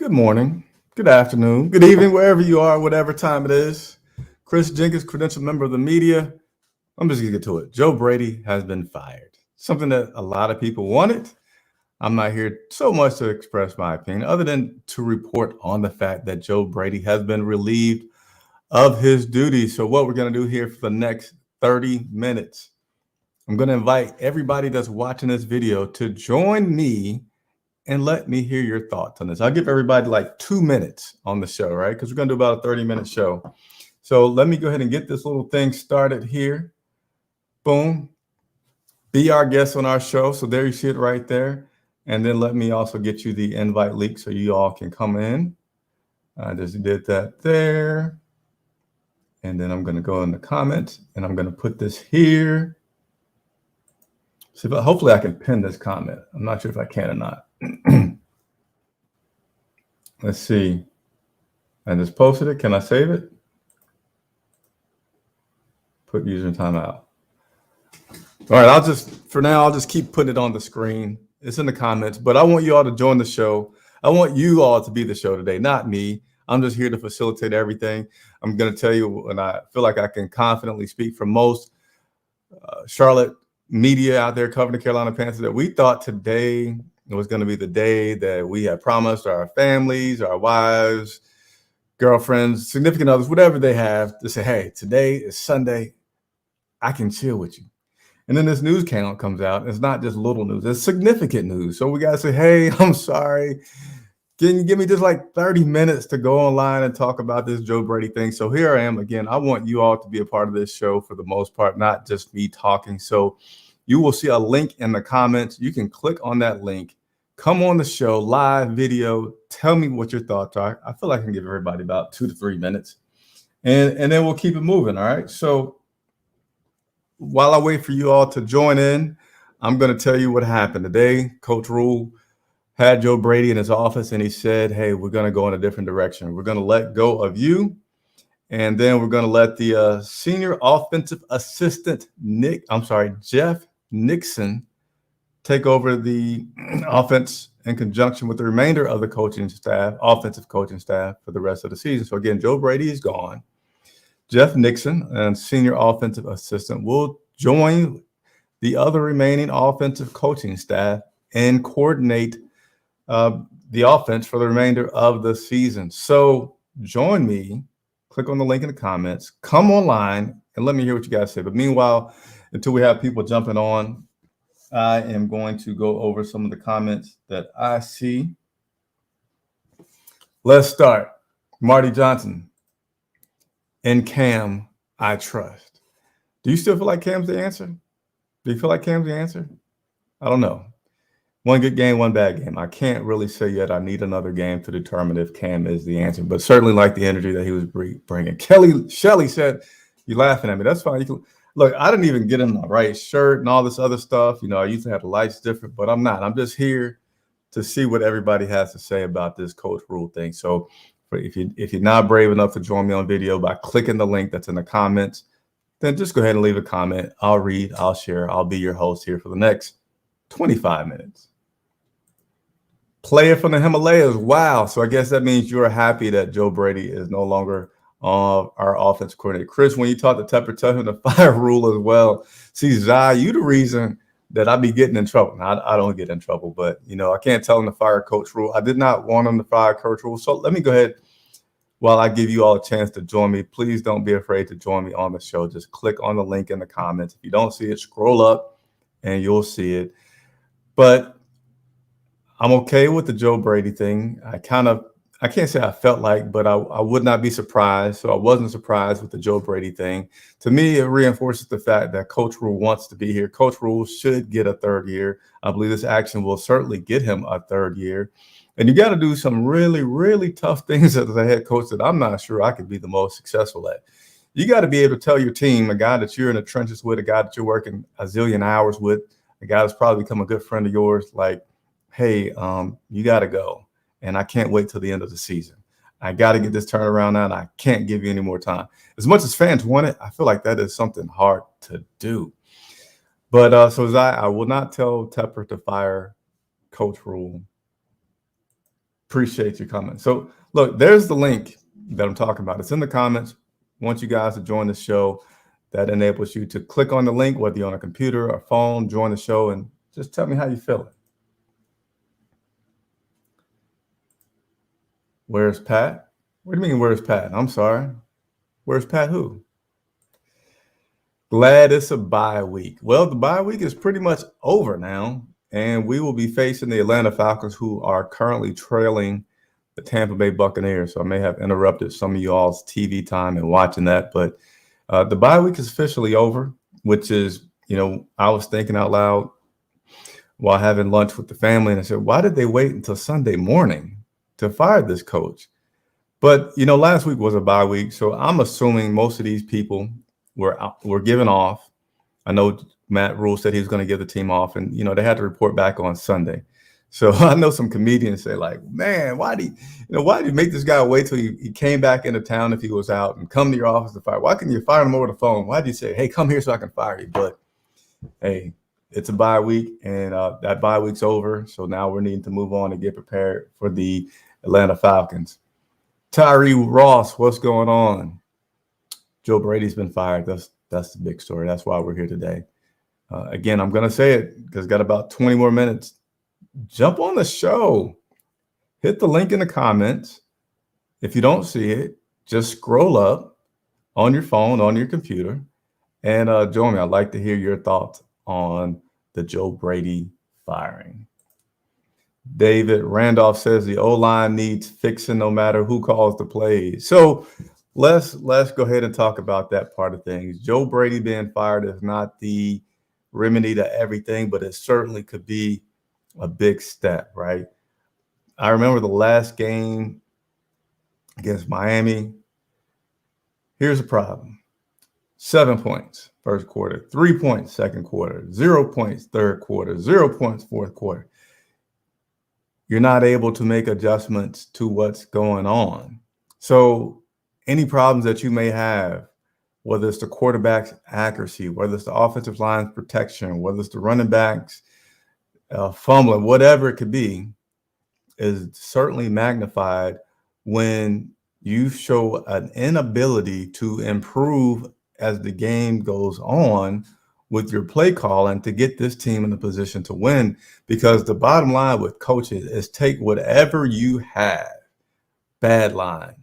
Good morning, good afternoon, good evening, wherever you are, whatever time it is. Chris Jenkins, credentialed member of the media. I'm just going to get to it. Joe Brady has been fired. Something that a lot of people wanted. I'm not here so much to express my opinion, other than to report on the fact that Joe Brady has been relieved of his duties. So, what we're going to do here for the next 30 minutes, I'm going to invite everybody that's watching this video to join me and let me hear your thoughts on this. I'll give everybody like 2 minutes on the show, right? Because we're going to do about a 30-minute show. So let me go ahead and get this little thing started here. Boom. Be our guest on our show. So there you see it right there. And then let me also get you the invite link so you all can come in. I just did that there. And then I'm going to go in the comments and I'm going to put this here. So hopefully I can pin this comment. I'm not sure if I can or not. Let's see. I just posted it. Can I save it? Put user timeout. All right, I'll just keep putting it on the screen. It's in the comments, but I want you all to join the show. I want you all to be the show today, not me. I'm just here to facilitate everything. I'm going to tell you, and I feel like I can confidently speak for most Charlotte media out there covering the Carolina Panthers, that we thought today was going to be the day that we had promised our families, our wives, girlfriends, significant others, whatever they have, to say, hey, today is Sunday. I can chill with you. And then this news count comes out. It's not just little news. It's significant news. So we got to say, hey, I'm sorry. Can you give me just like 30 minutes to go online and talk about this Joe Brady thing? So here I am again. I want you all to be a part of this show for the most part, not just me talking. So you will see a link in the comments. You can click on that link. Come on the show, live video. Tell me what your thoughts are. I feel like I can give everybody about 2 to 3 minutes. And then we'll keep it moving, all right? So while I wait for you all to join in, I'm going to tell you what happened today. Coach Rhule had Joe Brady in his office, and he said, hey, we're going to go in a different direction. We're going to let go of you, and then we're going to let the senior offensive assistant, Jeff Nixon, take over the offense in conjunction with the remainder of the offensive coaching staff for the rest of the season. So again, Joe Brady is gone. Jeff Nixon, and senior offensive assistant, will join the other remaining offensive coaching staff and coordinate the offense for the remainder of the season. So join me, click on the link in the comments, come online, and let me hear what you guys say. But meanwhile, until we have people jumping on, I am going to go over some of the comments that I see. Let's start. Marty Johnson. In Cam, I trust. Do you still feel like Cam's the answer? Do you feel like Cam's the answer? I don't know. One good game, one bad game. I can't really say yet. I need another game to determine if Cam is the answer, but certainly like the energy that he was bringing. Shelley said, "You're laughing at me. That's fine. Look, I didn't even get in the right shirt and all this other stuff. You know, I used to have the lights different, but I'm not. I'm just here to see what everybody has to say about this Coach Rhule thing. So if you're not brave enough to join me on video by clicking the link that's in the comments, then just go ahead and leave a comment. I'll read, I'll share, I'll be your host here for the next 25 minutes. Player from the Himalayas. Wow. So I guess that means you're happy that Joe Brady is no longer our offensive coordinator. Chris, when you talked to Tepper, tell him to fire Rhule as well. See, Zai, you the reason that I be getting in trouble. Now, I don't get in trouble, but, you know, I can't tell him to fire Coach Rhule. I did not want him to fire Coach Rhule. So let me go ahead, while I give you all a chance to join me, please don't be afraid to join me on the show. Just click on the link in the comments. If you don't see it, scroll up and you'll see it. But I'm okay with the Joe Brady thing. I can't say I felt like, but I would not be surprised. So I wasn't surprised with the Joe Brady thing. To me, it reinforces the fact that Coach Rhule wants to be here. Coach Rhule should get a third year. I believe this action will certainly get him a third year. And you got to do some really, really tough things as a head coach that I'm not sure I could be the most successful at. You got to be able to tell your team, a guy that you're in the trenches with, a guy that you're working a zillion hours with, a guy that's probably become a good friend of yours, like, hey, you got to go. And I can't wait till the end of the season. I got to get this turnaround now, and I can't give you any more time. As much as fans want it, I feel like that is something hard to do. But I will not tell Tepper to fire Coach Rhule. Appreciate your comments. So look, there's the link that I'm talking about. It's in the comments. I want you guys to join the show. That enables you to click on the link, whether you're on a computer or phone, join the show, and just tell me how you feel. Where's Pat? What do you mean, where's Pat? I'm sorry. Where's Pat who? Glad it's a bye week. Well, the bye week is pretty much over now, and we will be facing the Atlanta Falcons, who are currently trailing the Tampa Bay Buccaneers. So I may have interrupted some of y'all's TV time and watching that, but the bye week is officially over, which is, I was thinking out loud while having lunch with the family, and I said, why did they wait until Sunday morning to fire this coach? But, last week was a bye week, so I'm assuming most of these people were given off. I know Matt Rhule said he was going to give the team off, and, they had to report back on Sunday. So I know some comedians say, like, man, why do you make this guy wait till he came back into town if he was out and come to your office to fire? Why couldn't you fire him over the phone? Why do you say, hey, come here so I can fire you? But, hey, it's a bye week, and that bye week's over. So now we're needing to move on and get prepared for the Atlanta Falcons. Tyree Ross, what's going on? Joe Brady's been fired. That's the big story. That's why we're here today. Again, I'm going to say it because got about 20 more minutes. Jump on the show. Hit the link in the comments. If you don't see it, just scroll up on your phone, on your computer, and join me. I'd like to hear your thoughts on the Joe Brady firing. David Randolph says the O-line needs fixing no matter who calls the plays. So let's go ahead and talk about that part of things. Joe Brady being fired is not the remedy to everything, but it certainly could be a big step, right? I remember the last game against Miami. Here's the problem. 7 points first quarter, 3 points second quarter, 0 points third quarter, 0 points fourth quarter. You're not able to make adjustments to what's going on. So any problems that you may have, whether it's the quarterback's accuracy, whether it's the offensive line's protection, whether it's the running backs fumbling, whatever it could be, is certainly magnified when you show an inability to improve as the game goes on with your play call and to get this team in a position to win. Because the bottom line with coaches is take whatever you have, bad line,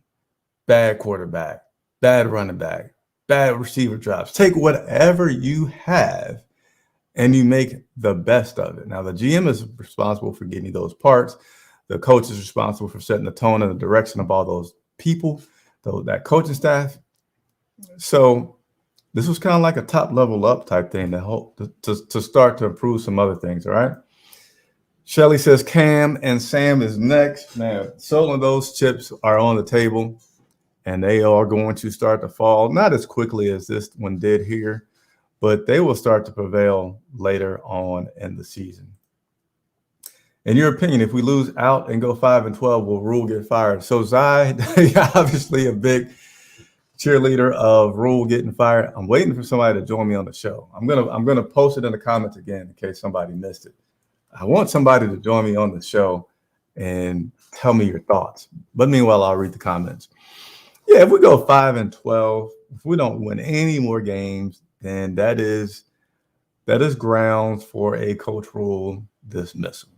bad quarterback, bad running back, bad receiver drops, take whatever you have and you make the best of it. Now, the GM is responsible for getting those parts. The coach is responsible for setting the tone and the direction of all those people, that coaching staff. So this was kind of like a top level up type thing to help to start to improve some other things. All right. Shelly says Cam and Sam is next. Now, some of those chips are on the table and they are going to start to fall, not as quickly as this one did here, but they will start to prevail later on in the season. In your opinion, if we lose out and go 5-12, will Rhule get fired? So Zai, obviously a big cheerleader of Rhule getting fired. I'm waiting for somebody to join me on the show. I'm gonna post it in the comments again in case somebody missed it. I want somebody to join me on the show and tell me your thoughts. But meanwhile, I'll read the comments. Yeah, if we go 5-12, if we don't win any more games, then that is grounds for a Coach Rhule dismissal.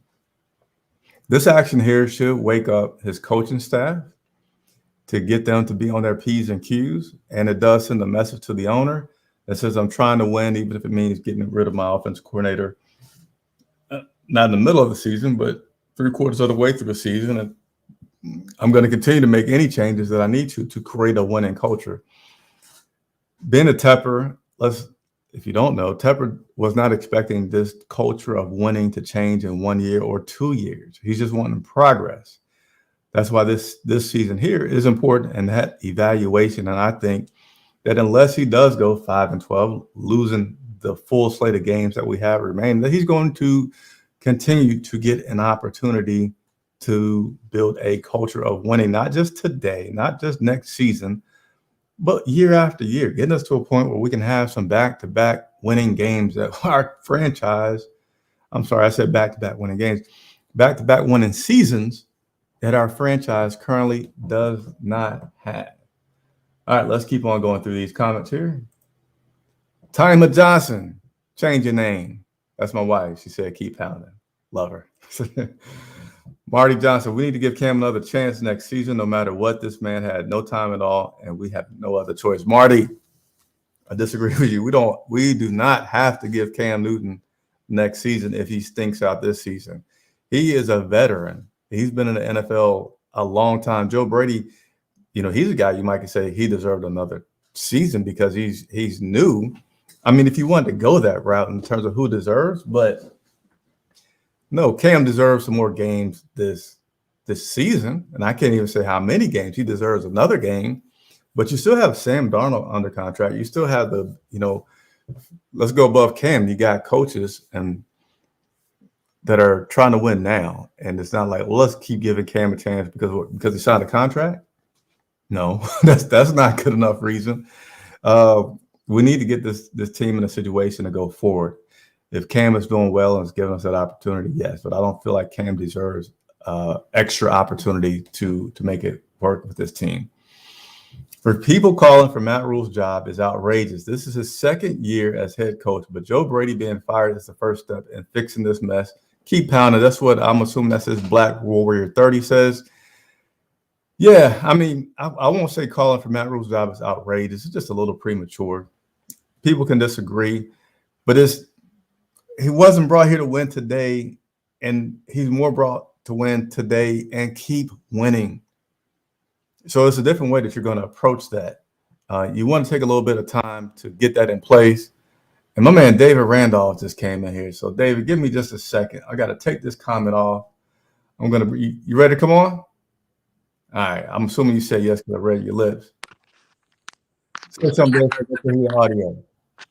This action here should wake up his coaching staff to get them to be on their P's and Q's. And it does send a message to the owner that says, I'm trying to win, even if it means getting rid of my offensive coordinator, not in the middle of the season, but 3/4 of the way through the season. And I'm going to continue to make any changes that I need to create a winning culture. Being a Tepper, if you don't know, Tepper was not expecting this culture of winning to change in 1 year or 2 years. He's just wanting progress. That's why this season here is important, and that evaluation. And I think that unless he does go 5-12, losing the full slate of games that we have remaining, that he's going to continue to get an opportunity to build a culture of winning, not just today, not just next season, but year after year, getting us to a point where we can have some back-to-back winning games that our franchise, I'm sorry, I said back-to-back winning games, back-to-back winning seasons that our franchise currently does not have. All right, let's keep on going through these comments here. Tyma Johnson, change your name. That's my wife. She said, keep pounding. Love her. Marty Johnson, we need to give Cam another chance next season, no matter what. This man had no time at all, and we have no other choice. Marty, I disagree with you. We do not have to give Cam Newton next season if he stinks out this season. He is a veteran. He's been in the NFL a long time. Joe Brady, he's a guy you might say he deserved another season because he's new. I mean, if you want to go that route in terms of who deserves, but no, Cam deserves some more games this season, and I can't even say how many games. He deserves another game, but you still have Sam Darnold under contract. You still have let's go above Cam. You got coaches that are trying to win now, and it's not like, well, let's keep giving Cam a chance because he signed a contract. No, that's not good enough reason. We need to get this team in a situation to go forward. If Cam is doing well and is giving us that opportunity, yes, but I don't feel like Cam deserves extra opportunity to make it work with this team. For people calling for Matt Rhule's job is outrageous. This is his second year as head coach, but Joe Brady being fired is the first step in fixing this mess. Keep pounding. That's what I'm assuming that says Black Warrior 30 says. Yeah, I mean, I won't say calling for Matt Rhule's job is outrageous. It's just a little premature. People can disagree, but he wasn't brought here to win today, and he's more brought to win today and keep winning. So it's a different way that you're going to approach that. You want to take a little bit of time to get that in place. And my man David Randolph just came in here. So David, give me just a second. I got to take this comment off. You ready to come on? All right. I'm assuming you said yes because I read your lips. Say something to hear the audio.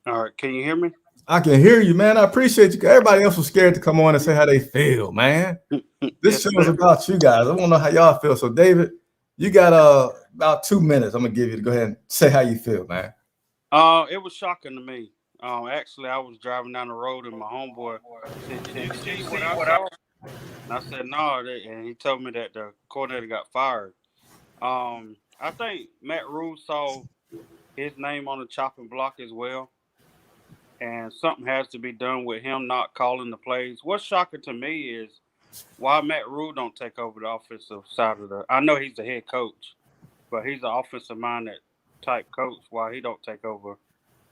All right. Can you hear me? I can hear you, man. I appreciate you. Everybody else was scared to come on and say how they feel, man. This show is about you guys. I want to know how y'all feel. So, David, you got about 2 minutes. I'm going to give you to go ahead and say how you feel, man. It was shocking to me. Actually, I was driving down the road and my homeboy said, "Did you see what I saw?" And I said, "No," and he told me that the coordinator got fired. I think Matt Rhule saw his name on the chopping block as well, and something has to be done with him not calling the plays. What's shocking to me is why Matt Rhule don't take over the offensive side of the. I know he's the head coach, but he's an offensive minded type coach. Why he don't take over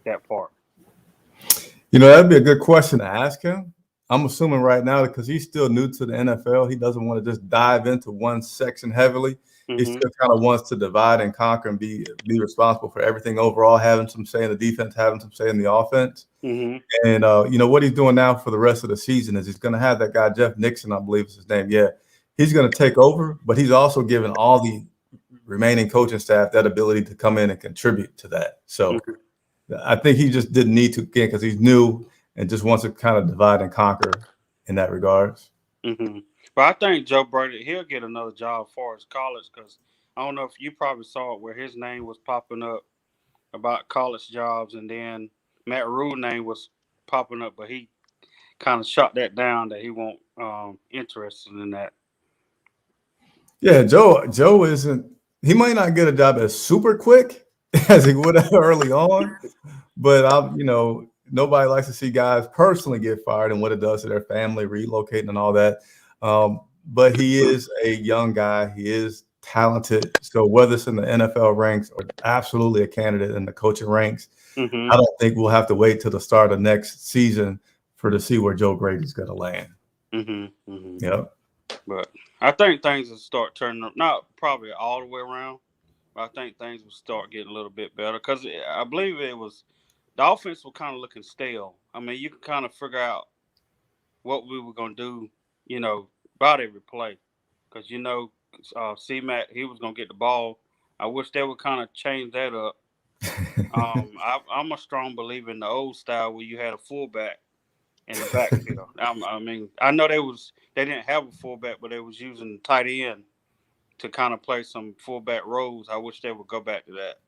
that part? That'd be a good question to ask him. I'm assuming right now because he's still new to the NFL, he doesn't want to just dive into one section heavily. He still kind of wants to divide and conquer and be responsible for everything overall, having some say in the defense, having some say in the offense. And, what he's doing now for the rest of the season is he's going to have that guy, Jeff Nixon, I believe is his name. Yeah, he's going to take over, but he's also given all the remaining coaching staff that ability to come in and contribute to that. So I think he just didn't need to, again, because he's new and just wants to kind of divide and conquer in that regards. But I think Joe Brady, he'll get another job as far as college because I don't know if you probably saw it where his name was popping up about college jobs, and then Matt Rhule's name was popping up, but he kind of shot that down that he won't interested in that. Yeah, Joe isn't. He might not get a job as super quick as he would have early on, but nobody likes to see guys personally get fired and what it does to their family, relocating and all that. But he is a young guy. He is talented. So whether it's in the NFL ranks or absolutely a candidate in the coaching ranks, I don't think we'll have to wait till the start of next season to see where Joe Brady's going to land. Yep. But I think things will start turning up. Not probably all the way around, but I think things will start getting a little bit better because I believe it was the offense was kind of looking stale. I mean, you can kind of figure out what we were going to do, about every play. Because, C-Mac, he was going to get the ball. I wish they would kind of change that up. I'm a strong believer in the old style where you had a fullback in the backfield. I know they didn't have a fullback, but they was using the tight end to kind of play some fullback roles. I wish they would go back to that.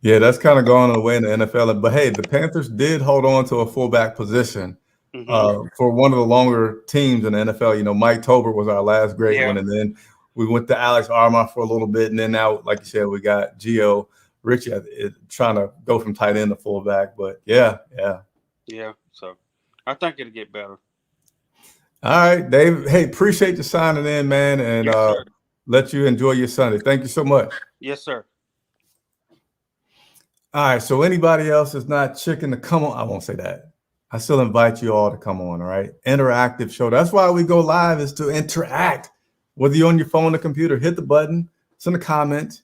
Yeah, that's kind of going away in the NFL. But hey, the Panthers did hold on to a fullback position for one of the longer teams in the NFL. Mike Tolbert was our last great one, and then We went to Alex Armah for a little bit, and then now, like you said, we got Gio Richie trying to go from tight end to fullback. But yeah. Yeah. So I think it'll get better. All right, Dave. Hey, appreciate you signing in, man, and Yes, sir. let you enjoy your Sunday. Thank you so much. Yes, sir. All right, so anybody else is not chicken to come on, I won't say that. I still invite you all to come on, all right? Interactive show. That's why we go live, is to interact. Whether you're on your phone or computer, hit the button, send a comment,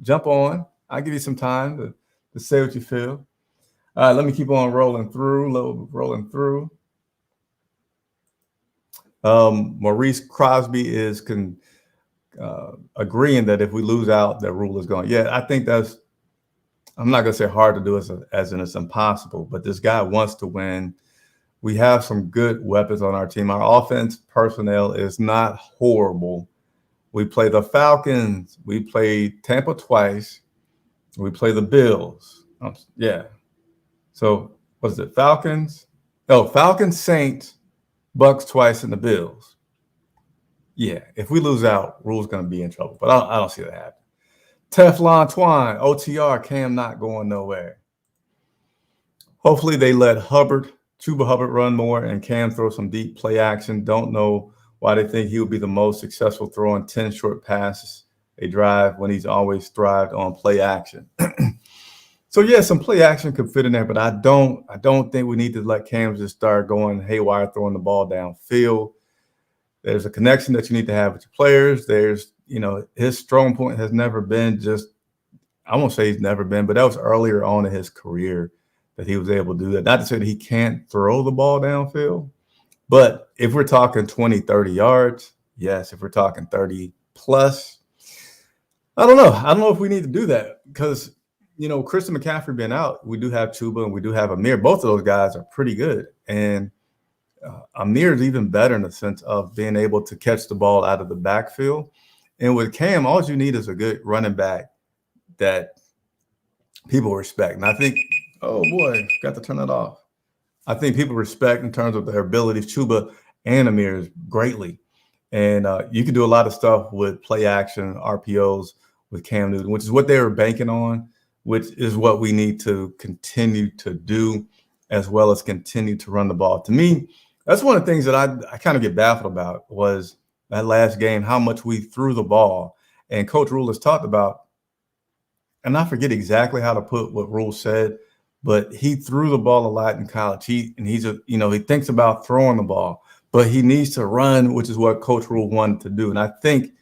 jump on. I'll give you some time to say what you feel. All right, let me keep on rolling through. Maurice Crosby is agreeing that if we lose out, that Rhule is gone. Yeah, I think that's, I'm not going to say hard to do as in it's impossible, but this guy wants to win. We have some good weapons on our team. Our offense personnel is not horrible. We play the Falcons. We play Tampa twice. We play the Bills. Yeah. So what's it? Falcons? Oh, Falcons, Saints, Bucks twice, and the Bills. Yeah. If we lose out, Rhule's going to be in trouble. But I don't see that happen. Teflon Twine, OTR, Cam not going nowhere. Hopefully they let Chuba Hubbard run more and Cam throw some deep play action. Don't know why they think he will be the most successful throwing 10 short passes a drive when he's always thrived on play action. So yeah, some play action could fit in there, but I don't think we need to let Cam just start going haywire, throwing the ball downfield. There's a connection that you need to have with your players. There's, his strong point has never been I won't say he's never been, but that was earlier on in his career that he was able to do that. Not to say that he can't throw the ball downfield, but if we're talking 20, 30 yards, yes. If we're talking 30 plus, I don't know. I don't know if we need to do that because, Christian McCaffrey being out, we do have Chuba and we do have Amir. Both of those guys are pretty good. And Amir is even better in the sense of being able to catch the ball out of the backfield. And with Cam, all you need is a good running back that people respect. And I think, oh boy, got to turn that off. I think people respect in terms of their abilities, Chuba and Amir, greatly. And you can do a lot of stuff with play action, RPOs with Cam Newton, which is what they were banking on, which is what we need to continue to do, as well as continue to run the ball. To me, that's one of the things that I kind of get baffled about was that last game, how much we threw the ball. And Coach Rhule has talked about, and I forget exactly how to put what Rhule said, but he threw the ball a lot in college. He thinks about throwing the ball, but he needs to run, which is what Coach Rhule wanted to do. And I think,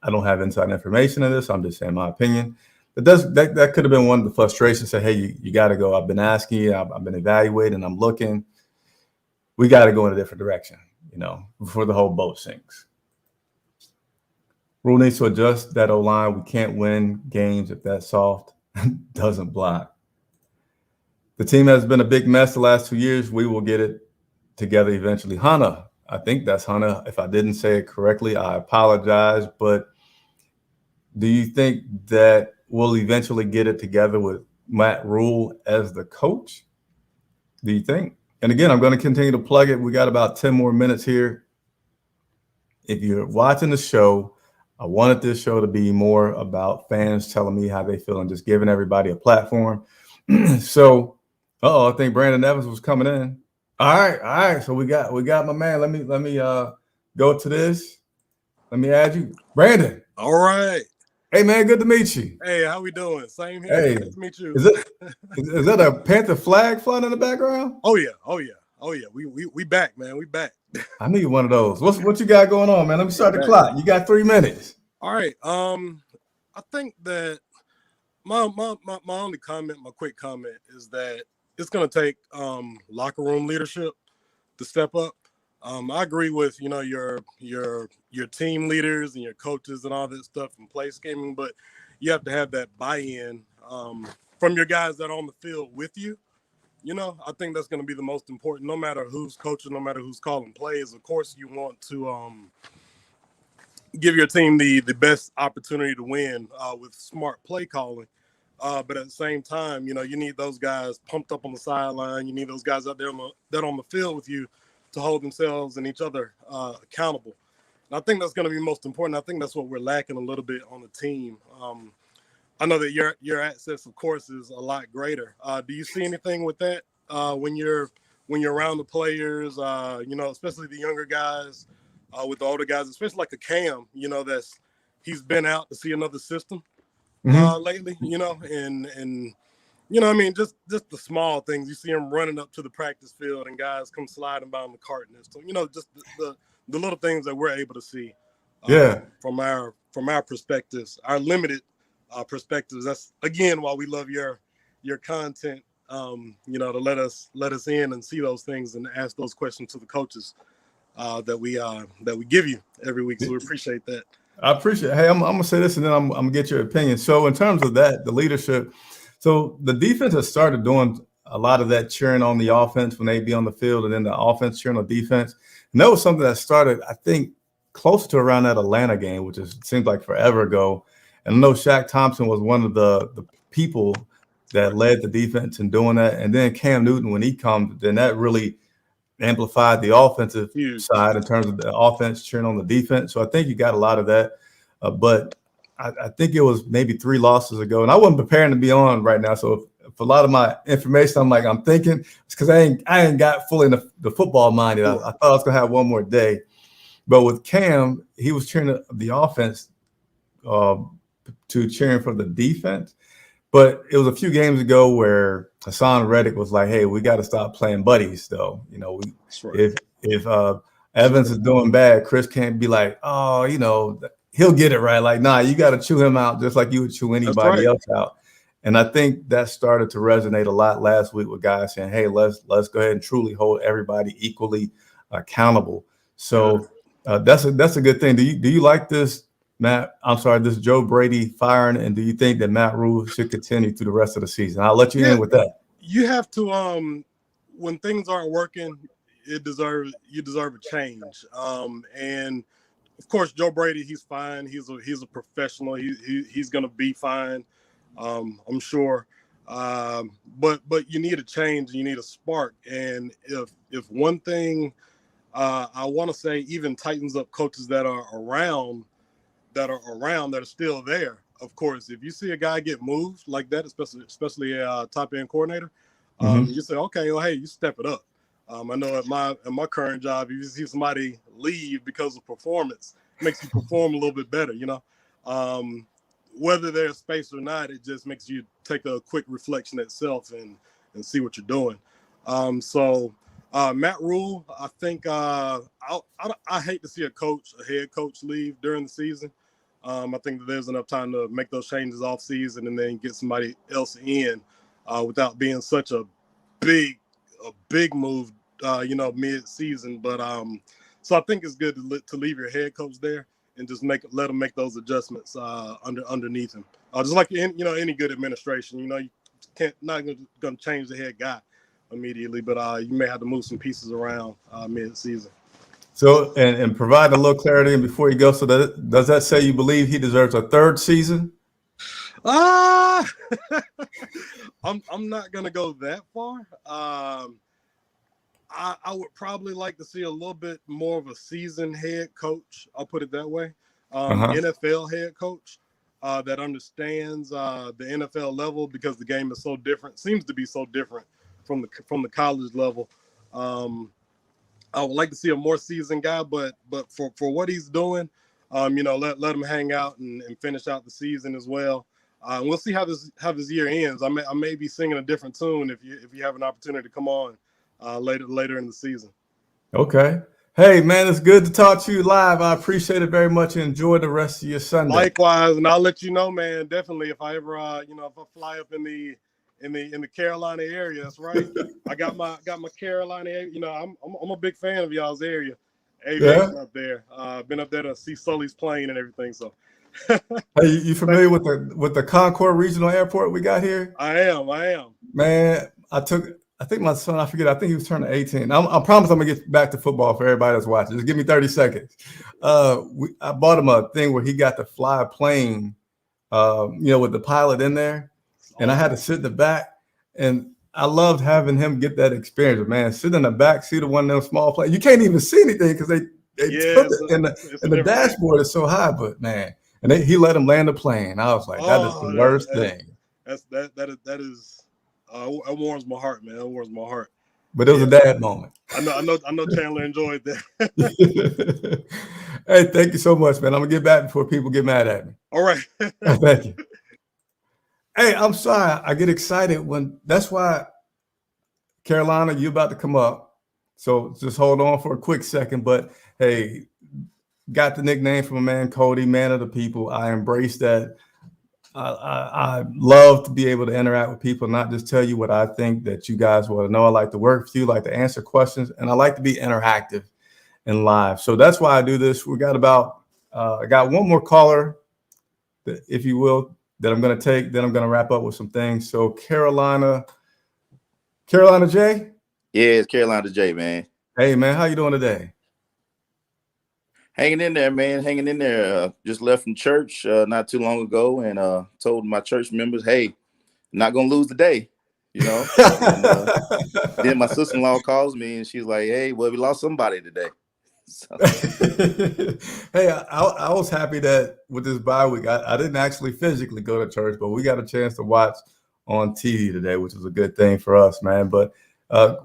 I don't have inside information of this, I'm just saying my opinion. That could have been one of the frustrations. Say, hey, you got to go. I've been asking you. I've been evaluating. I'm looking. We got to go in a different direction, before the whole boat sinks. Rhule needs to adjust that O-line. We can't win games if that soft doesn't block. The team has been a big mess the last 2 years. We will get it together eventually. Hannah, I think that's Hannah. If I didn't say it correctly, I apologize. But do you think that we'll eventually get it together with Matt Rhule as the coach? Do you think? And again, I'm going to continue to plug it. We got about 10 more minutes here. If you're watching the show, I wanted this show to be more about fans telling me how they feel and just giving everybody a platform. So, I think Brandon Evans was coming in. All right. So we got my man. Let me go to this. Let me add you, Brandon. All right. Hey man, good to meet you. Hey, how we doing? Same here. Hey, Nice to meet you. Is that a Panther flag flying in the background? Oh yeah. We back, man. We back. I need one of those. What you got going on, man? Let me start the clock. You got 3 minutes. All right. I think that my only comment, my quick comment is that it's gonna take locker room leadership to step up. I agree with your team leaders and your coaches and all that stuff and play scheming, but you have to have that buy-in from your guys that are on the field with you. I think that's going to be the most important. No matter who's coaching, no matter who's calling plays, of course you want to give your team the best opportunity to win with smart play calling. But at the same time, you need those guys pumped up on the sideline. You need those guys out there on the field with you to hold themselves and each other accountable. I think that's going to be most important. I think that's what we're lacking a little bit on the team. I know that your access, of course, is a lot greater. Do you see anything with that when you're around the players? Especially the younger guys, with the older guys, especially like a Cam. He's been out to see another system lately. And I mean, just the small things. You see him running up to the practice field, and guys come sliding by on the cart. So just the little things that we're able to see. From our perspectives, our limited perspectives. That's again why we love your content. To let us in and see those things and ask those questions to the coaches that we give you every week. So we appreciate that. I appreciate it. Hey, I'm gonna say this and then I'm gonna get your opinion. So in terms of that, the leadership, so the defense has started doing a lot of that cheering on the offense when they be on the field, and then the offense cheering on defense. And that was something that started, I think, close to around that Atlanta game, which seems like forever ago. And I know Shaq Thompson was one of the people that led the defense in doing that. And then Cam Newton, when he comes, then that really amplified the offensive side in terms of the offense cheering on the defense. So I think you got a lot of that. But I think it was maybe 3 losses ago, and I wasn't preparing to be on right now. So if a lot of my information, I'm thinking, it's because I ain't got fully in the football mind yet. I thought I was gonna have one more day. But with Cam, he was cheering the offense to cheering for the defense. But it was a few games ago where Hassan Reddick was like, "Hey, we got to stop playing buddies, though. If Evans is doing bad, Chris can't be like, oh, he'll get it right. Like, nah, you got to chew him out just like you would chew anybody else out." And I think that started to resonate a lot last week with guys saying, "Hey, let's go ahead and truly hold everybody equally accountable." So that's a good thing. Do you like this? This Joe Brady firing, and do you think that Matt Rhule should continue through the rest of the season? I'll let you in with that. You have to, when things aren't working, you deserve a change. And of course, Joe Brady, he's fine. He's a professional. He's gonna be fine, I'm sure. But you need a change. You need a spark. And if one thing, I want to say, even tightens up coaches that are that are still there. Of course, if you see a guy get moved like that, especially a top end coordinator, you say, okay, well, hey, you step it up. I know at my current job, if you see somebody leave because of performance, it makes you perform a little bit better. Whether there's space or not, it just makes you take a quick reflection itself and see what you're doing. Matt Rhule, I think I hate to see a head coach leave during the season. I think that there's enough time to make those changes off season and then get somebody else in without being such a big move, mid season. But so I think it's good to leave your head coach there and just let him make those adjustments underneath him. Just like any good administration, you not going to change the head guy immediately, but you may have to move some pieces around mid season. So, and provide a little clarity and before you go. So does that say you believe he deserves a 3rd season? I'm not gonna go that far. I would probably like to see a little bit more of a seasoned head coach. I'll put it that way. NFL head coach that understands the NFL level, because the game is so different. Seems to be so different from the college level. I would like to see a more seasoned guy, but for what he's doing, let him hang out and finish out the season as well. We'll see how this year ends. I may be singing a different tune if you have an opportunity to come on later in the season. Okay. Hey man, it's good to talk to you live. I appreciate it very much and enjoy the rest of your Sunday. Likewise, and I'll let you know, man. Definitely, if I ever if I fly up in the Carolina area, that's right. I got my Carolina area. I'm a big fan of y'all's area. Aviation up there. Been up there to see Sully's plane and everything. So, hey, you familiar with the Concord Regional Airport we got here? I am. Man, I think my son, I think he was turning 18. I promise I'm gonna get back to football for everybody that's watching. Just give me 30 seconds. I bought him a thing where he got to fly a plane, with the pilot in there. And I had to sit in the back, and I loved having him get that experience. Man, sit in the back seat of one of them small planes. You can't even see anything because They Yeah, put it in it's a the different thing. dashboard is so high, but man, and he let him land the plane. I was like, that is the Oh, worst thing. that is that warms my heart, man. That warms my heart. But it was Yeah, a dad moment. I know Chandler enjoyed that. Hey, thank you so much, man. I'm gonna get back before people get mad at me. All right. Thank you. Hey, I'm sorry. I get excited when that's why Carolina, you about to come up. So just hold on for a quick second. But hey, got the nickname from a man, Cody, man of the people. I embrace that. I love to be able to interact with people, not just tell you what I think that you guys want to know. I like to work with you, like to answer questions, and I like to be interactive and live. So that's why I do this. We got I got one more caller, if you will, that I'm going to take. Then I'm going to wrap up with some things. So Carolina J. Yeah, it's Carolina J, man. Hey, man, how you doing today? Hanging in there, man. Hanging in there. Just left from church not too long ago, and told my church members, "Hey, not gonna lose the day," you know. And then my sister-in-law calls me, and she's like, "Hey, well, we lost somebody today." So, Hey, I was happy that with this bye week, I didn't actually physically go to church, but we got a chance to watch on TV today, which was a good thing for us, man. But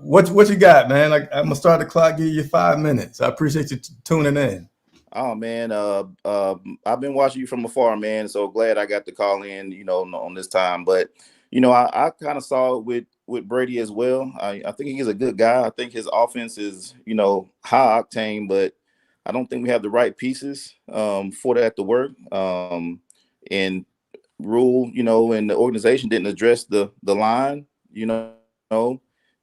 what you got, man? I'm gonna start the clock. Give you 5 minutes. I appreciate you tuning in. oh man, I've been watching you from afar, man. So glad I got to call in, on this time. But I kind of saw it with Brady as well. I think he's a good guy. I think his offense is, high octane, but I don't think we have the right pieces for that to work. And Rhule, and the organization didn't address the line,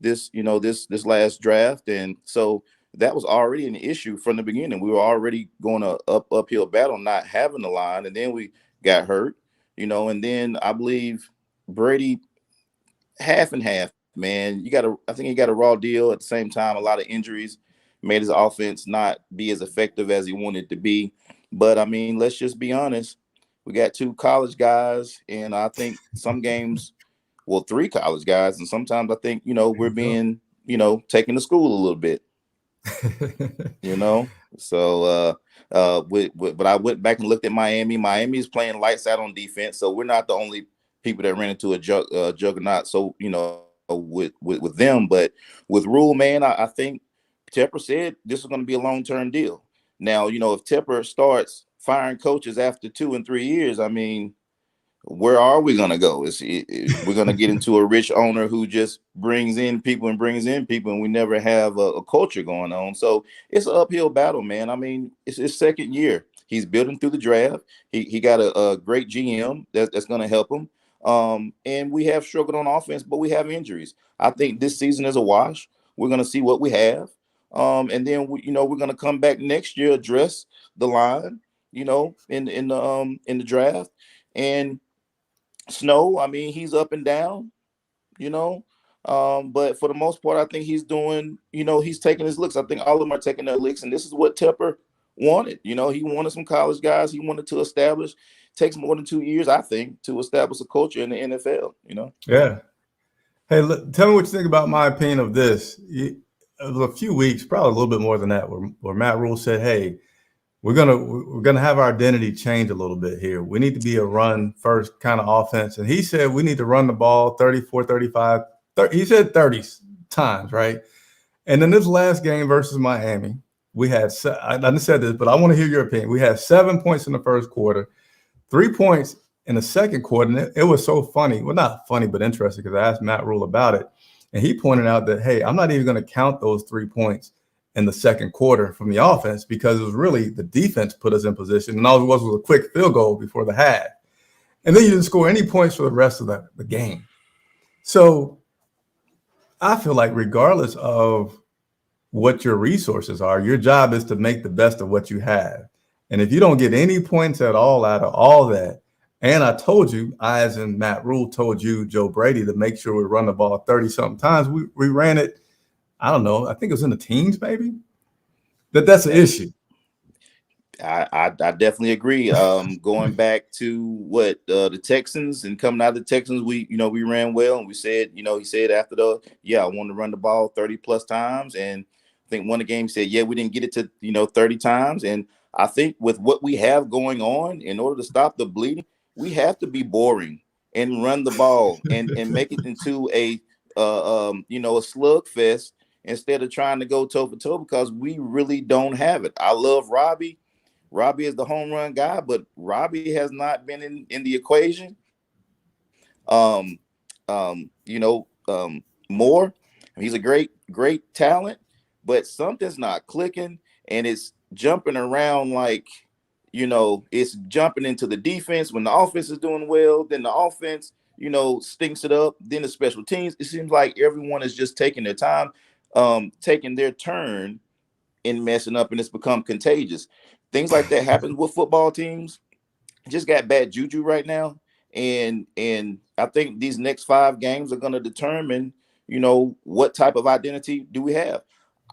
this last draft, and so that was already an issue from the beginning. We were already going a uphill battle not having the line, and then we got hurt, and then I believe Brady half and half, man. I think he got a raw deal at the same time. A lot of injuries made his offense not be as effective as he wanted to be. But I mean, let's just be honest. We got 2 college guys, and I think some games, well, 3 college guys, and sometimes I think, we're being, taken to school a little bit, So but I went back and looked at Miami. Miami is playing lights out on defense, so we're not the only people that ran into a juggernaut. So with them, but with Rhule, man, I think Tepper said this is going to be a long-term deal. Now, if Tepper starts firing coaches after 2 and 3 years, I mean, where are we going to go? We're going to get into a rich owner who just brings in people, and we never have a culture going on. So it's an uphill battle, man. I mean, it's his second year. He's building through the draft. He got a great GM that's going to help him. And we have struggled on offense, but we have injuries. I think this season is a wash. We're going to see what we have. And then we're going to come back next year, address the line, in the draft. And Snow, I mean, he's up and down, but for the most part, I think he's doing, he's taking his licks. I think all of them are taking their licks, and this is what Tepper wanted. He wanted some college guys. He wanted to establish. Takes more than 2 years, I think, to establish a culture in the NFL. Yeah. Hey, look, tell me what you think about my opinion of this. It was a few weeks, probably a little bit more than that, where Matt Rhule said, "Hey, we're gonna have our identity change a little bit here. We need to be a run first kind of offense." And he said we need to run the ball 34, 35, 30, he said 30 times, right? And in this last game versus Miami, we had, I didn't say this, but I want to hear your opinion. We had 7 points in the first quarter, 3 points in the second quarter. And it was so funny. Well, not funny, but interesting, because I asked Matt Rhule about it. And he pointed out that, hey, I'm not even going to count those 3 points in the second quarter from the offense, because it was really the defense put us in position, and all it was a quick field goal before the half. And then you didn't score any points for the rest of the game. So I feel like regardless of what your resources are, your job is to make the best of what you have. And if you don't get any points at all out of all that, and I told you, I, as in Matt Rhule, told you, Joe Brady, to make sure we run the ball 30-something times, we ran it, I don't know, I think it was in the teens, maybe. That's an issue. I definitely agree. Going back to what the Texans, and coming out of the Texans, we ran well, and we said, he said after I want to run the ball 30 plus times, and think one of the games said, yeah, we didn't get it to, 30 times. And I think with what we have going on, in order to stop the bleeding, we have to be boring and run the ball and make it into a a slugfest instead of trying to go toe for toe, because we really don't have it. I love Robbie. Robbie is the home run guy, but Robbie has not been in the equation. Um, Moore, he's a great talent, but something's not clicking, and it's jumping around like, it's jumping into the defense when the offense is doing well, then the offense, stinks it up, then the special teams. It seems like everyone is just taking their time, taking their turn and messing up, and it's become contagious. Things like that happens with football teams. Just got bad juju right now, and I think these next 5 games are going to determine, what type of identity do we have.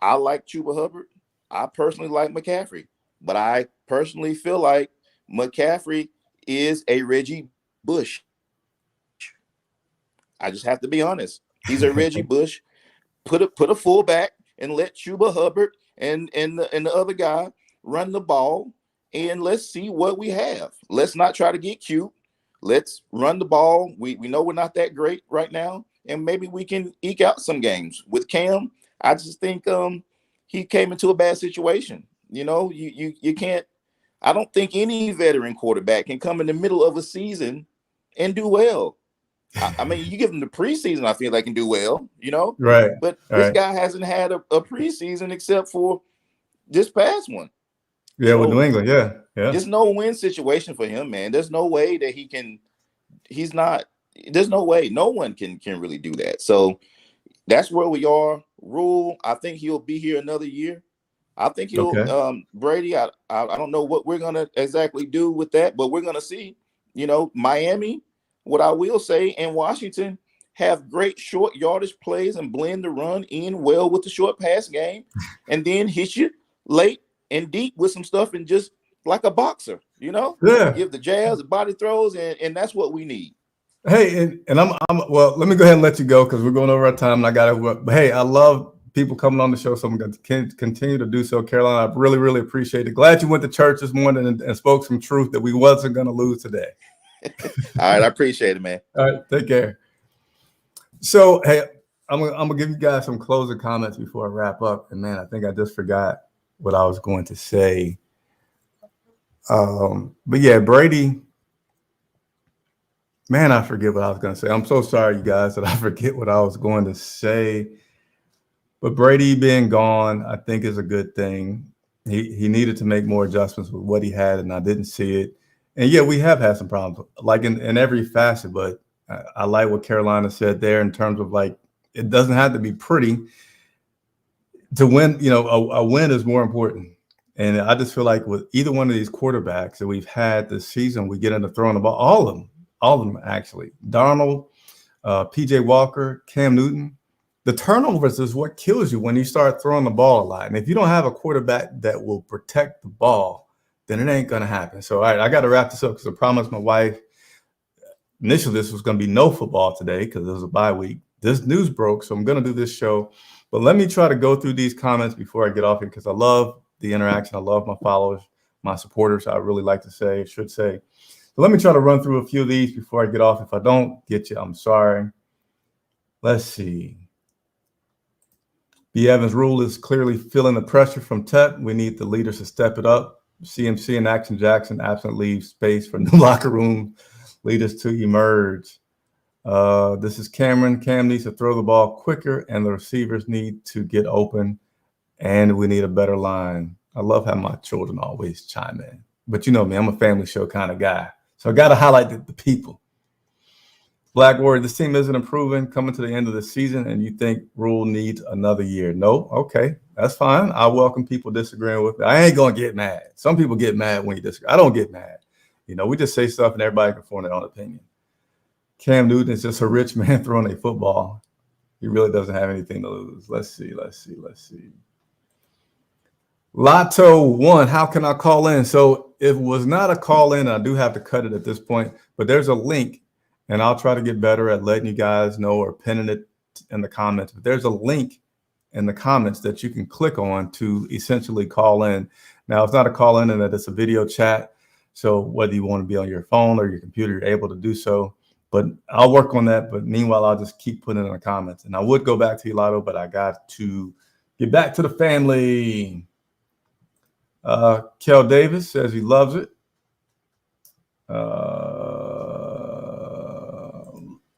I like Chuba Hubbard. I personally like McCaffrey, but I personally feel like McCaffrey is a Reggie Bush. I just have to be honest. He's a Reggie Bush. Put a fullback and let Chuba Hubbard and the other guy run the ball, and let's see what we have. Let's not try to get cute. Let's run the ball. We know we're not that great right now, and maybe we can eke out some games. With Cam, I just think he came into a bad situation. You can't. I don't think any veteran quarterback can come in the middle of a season and do well. I mean, you give him the preseason, I feel like can do well, Right. But this guy hasn't had a preseason except for this past one. Yeah, with New England, yeah. There's no win situation for him, man. There's no way that he can. He's not. There's no way. No one can really do that. So that's where we are. Rhule, I think he'll be here another year. I think he'll. Brady, I don't know what we're gonna exactly do with that, but we're gonna see. Miami. What I will say, and Washington have great short yardage plays and blend the run in well with the short pass game, and then hit you late and deep with some stuff, and just like a boxer, give the jabs, the body throws, and that's what we need. Hey, and I'm well, let me go ahead and let you go because we're going over our time and I got to. But hey, I love people coming on the show, so I'm going to continue to do so. Carolina, I really, really appreciate it. Glad you went to church this morning and spoke some truth that we wasn't going to lose today. All right, I appreciate it, man. All right, take care. So, hey, I'm gonna give you guys some closing comments before I wrap up. And man, I think I just forgot what I was going to say. But yeah, Brady. Man, I forget what I was going to say. I'm so sorry, you guys, that I forget what I was going to say. But Brady being gone, I think, is a good thing. He needed to make more adjustments with what he had, and I didn't see it. And yeah, we have had some problems, like in every facet. But I like what Carolina said there in terms of like it doesn't have to be pretty to win. A win is more important. And I just feel like with either one of these quarterbacks that we've had this season, we get into throwing the ball. All of them, actually. Darnold, PJ Walker, Cam Newton. The turnovers is what kills you when you start throwing the ball a lot. And if you don't have a quarterback that will protect the ball, then it ain't going to happen. So, all right, I got to wrap this up because I promised my wife initially this was going to be no football today because it was a bye week. This news broke, so I'm going to do this show. But let me try to go through these comments before I get off here because I love the interaction. I love my followers, my supporters, I really like to say, should say. So let me try to run through a few of these before I get off. If I don't get you, I'm sorry. Let's see. B. Evans Rhule is clearly feeling the pressure from Tep. We need the leaders to step it up. CMC and Action Jackson absent leaves space for new locker room leaders to emerge. This is Cameron. Cam needs to throw the ball quicker, and the receivers need to get open, and we need a better line. I love how my children always chime in. But you know me, I'm a family show kind of guy. So I got to highlight the people. Black Warrior, this team isn't improving coming to the end of the season, and you think Rhule needs another year. No? Okay, that's fine. I welcome people disagreeing with me. I ain't going to get mad. Some people get mad when you disagree. I don't get mad. We just say stuff and everybody can form their own opinion. Cam Newton is just a rich man throwing a football. He really doesn't have anything to lose. Let's see. Lotto 1, how can I call in? So it was not a call in. I do have to cut it at this point, but there's a link, and I'll try to get better at letting you guys know or pinning it in the comments. But there's a link in the comments that you can click on to essentially call in. Now, it's not a call in and that it's a video chat. So whether you want to be on your phone or your computer, you're able to do so. But I'll work on that. But meanwhile, I'll just keep putting it in the comments. And I would go back to you, Lotto, but I got to get back to the family. Kel Davis says he loves it.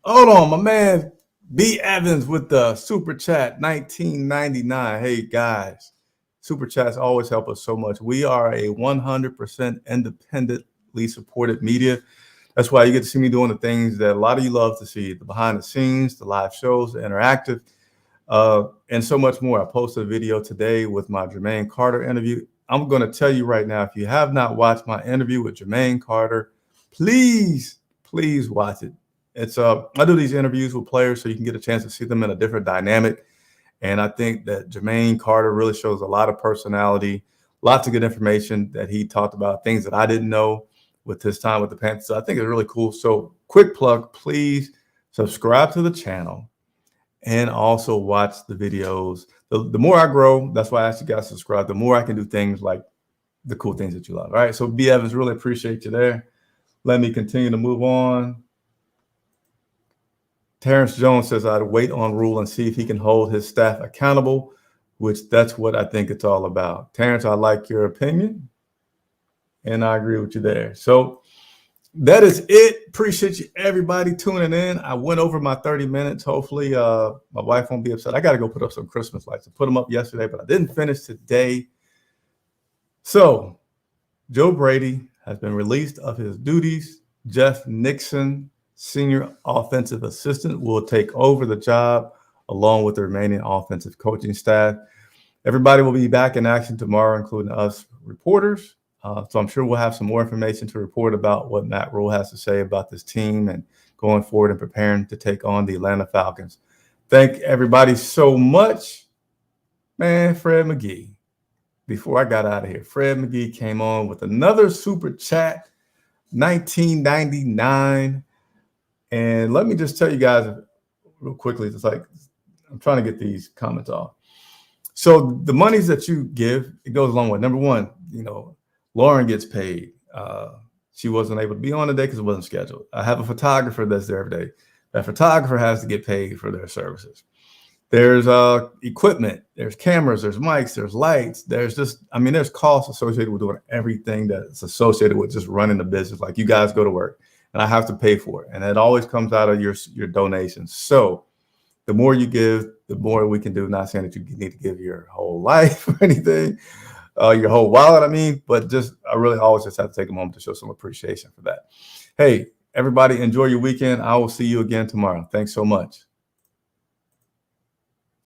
Hold on, my man B Evans with the super chat 1999. Hey guys, super chats always help us so much. We are a 100% independently supported media. That's why you get to see me doing the things that a lot of you love to see, the behind the scenes, the live shows, the interactive, and so much more. I posted a video today with my Jermaine Carter interview. I'm going to tell you right now, if you have not watched my interview with Jermaine Carter, please watch it. It's I do these interviews with players so you can get a chance to see them in a different dynamic. And I think that Jermaine Carter really shows a lot of personality, lots of good information that he talked about, things that I didn't know with his time with the Panthers. So I think it's really cool. So quick plug, please subscribe to the channel and also watch the videos. The more I grow, that's why I asked you guys to subscribe, the more I can do things like the cool things that you love. All right. So B Evans, really appreciate you there. Let me continue to move on. Terrence Jones says I'd wait on Rhule and see if he can hold his staff accountable, which that's what I think it's all about. Terrence, I like your opinion, and I agree with you there. So that is it. Appreciate you, everybody, tuning in. I went over my 30 minutes. Hopefully, my wife won't be upset. I got to go put up some Christmas lights. I put them up yesterday, but I didn't finish today. So Joe Brady has been released of his duties. Jeff Nixon, senior offensive assistant, will take over the job along with the remaining offensive coaching staff. Everybody will be back in action tomorrow, including us reporters. So I'm sure we'll have some more information to report about what Matt Rhule has to say about this team and going forward and preparing to take on the Atlanta Falcons. Thank everybody so much. Man, Fred McGee, before I got out of here, Fred McGee came on with another super chat, 1999. And let me just tell you guys real quickly, it's like I'm trying to get these comments off. So the monies that you give, it goes a long way. Number one, Lauren gets paid. She wasn't able to be on today because it wasn't scheduled. I have a photographer that's there every day. That photographer has to get paid for their services. There's equipment, there's cameras, there's mics, there's lights. There's costs associated with doing everything that's associated with just running the business. Like you guys go to work and I have to pay for it. And it always comes out of your donations. So the more you give, the more we can do. Not saying that you need to give your whole life or anything, your whole wallet, but just I really always just have to take a moment to show some appreciation for that. Hey, everybody, enjoy your weekend. I will see you again tomorrow. Thanks so much.